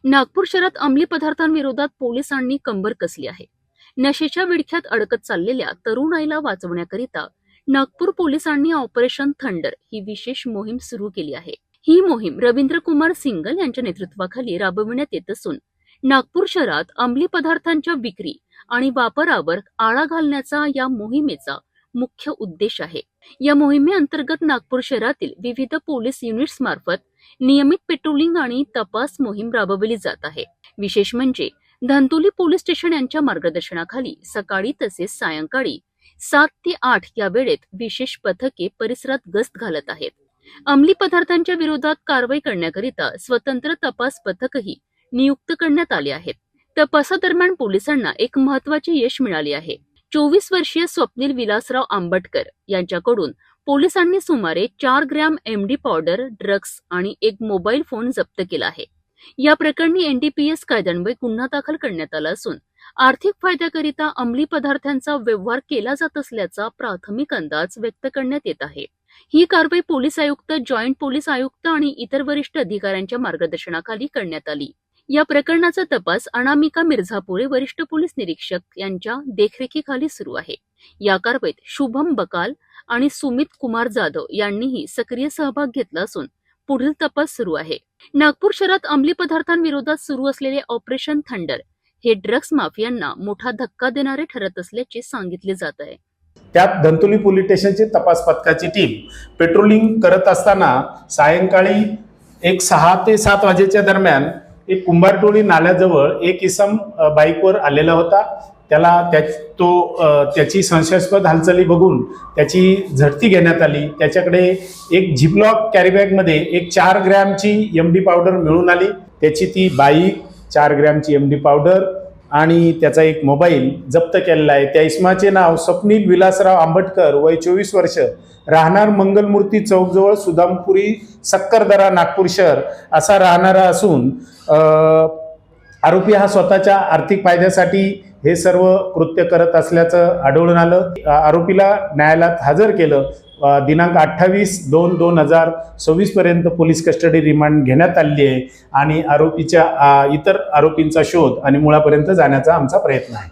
नागपूर शहरात अंमली पदार्थांविरोधात पोलिसांनी कंबर कसली आहे. नशेच्या विळख्यात अडकत चाललेल्या तरुणाईला वाचवण्याकरिता नागपूर पोलिसांनी ऑपरेशन थंडर ही विशेष मोहीम सुरू केली आहे. ही मोहीम रवींद्र कुमार सिंगल यांच्या नेतृत्वाखाली राबविण्यात येत असून नागपूर शहरात अंमली पदार्थांच्या विक्री आणि वापरावर आळा घालण्याचा या मोहिमेचा मुख्य उद्देश आहे. या मोहिमेअंतर्गत नागपूर शहरातील विविध पोलीस युनिट्स मार्फत नियमित पेट्रोलिंग आणि तपास मोहीम राबवली जात आहे. विशेष म्हणजे धंतोली पोलीस स्टेशन यांच्या मार्गदर्शनाखाली सकाळी तसेच सायंकाळी 7 ते 8 या वेळेत विशेष पथके परिसरात गस्त घालत आहेत. अंमली पदार्थांच्या विरोधात कारवाई करण्याकरिता स्वतंत्र तपास पथकही नियुक्त करण्यात आले आहेत. तपासादरम्यान पोलिसांना एक महत्त्वाचे यश मिळाले आहे. 24 वर्षीय स्वप्नील विलासराव आंबटकर यांच्याकडून पोलिसांनी सुमारे 4 ग्रॅम एमडी पावडर, ड्रग्ज आणि एक मोबाईल फोन जप्त केला आहे. या प्रकरणी एनडीपीएस कायद्यान्वये गुन्हा दाखल करण्यात आला असून आर्थिक फायद्याकरिता अंमली पदार्थांचा व्यवहार केला जात असल्याचा प्राथमिक अंदाज व्यक्त करण्यात येत आहे. ही कारवाई पोलीस आयुक्त, जॉईंट पोलीस आयुक्त आणि इतर वरिष्ठ अधिकाऱ्यांच्या मार्गदर्शनाखाली करण्यात आली. या प्रकरणाचा तपास अनामिका मिर्झापुरे, वरिष्ठ पोलीस निरीक्षक यांच्या देखरेखीखाली सुरू आहे. या कारवाईत शुभम बकाल आणि सुमित कुमार जाधव यांनीही सक्रिय सहभाग घेतला असून पुढील तपास सुरू आहे. नागपूर शहरात अंमली पदार्थांविरोधात सुरू असलेले ऑपरेशन थंडर हे ड्रग्ज माफियांना मोठा धक्का देणारे ठरत असल्याचे सांगितले जात आहे. त्यात धंतोली पोलीस स्टेशनची तपास पथकाची टीम पेट्रोलिंग करत असताना सायंकाळी 6 ते 7 वाजेच्या दरम्यान एक कुंभारटोळी नाल्याजवळ एक इसम बाईकवर आलेला होता. त्याची संशयास्पद हालचाली बघून त्याची झडती घेण्यात आली. त्याच्याकडे एक झिपलॉक कॅरीबॅगमध्ये एक 4 ग्रॅमची एमडी पावडर मिळून आली. त्याची ती बाईक, 4 ग्रॅमची एमडी पावडर आणि त्याचा एक मोबाईल जप्त केलेला आहे. त्या इसमाचे नाव स्वप्नील विलासराव आंबटकर, वय 24 वर्ष, राहणार मंगलमूर्ती चौकजवळ सुदामपुरी, सक्करदरा, नागपूर शहर असा राहणारा असून आरोपी हा स्वतःच्या आर्थिक फायद्यासाठी हे सर्व कृत्य करत असल्याचं आढळून आलं. आरोपीला न्यायालयात हजर केलं. दिनांक 28/2/2026 पर्यंत पोलीस कस्टडी रिमांड घेण्यात आली आहे आणि इतर आरोपींचा शोध आणि मुळापर्यंत जाण्याचा आमचा प्रयत्न आहे.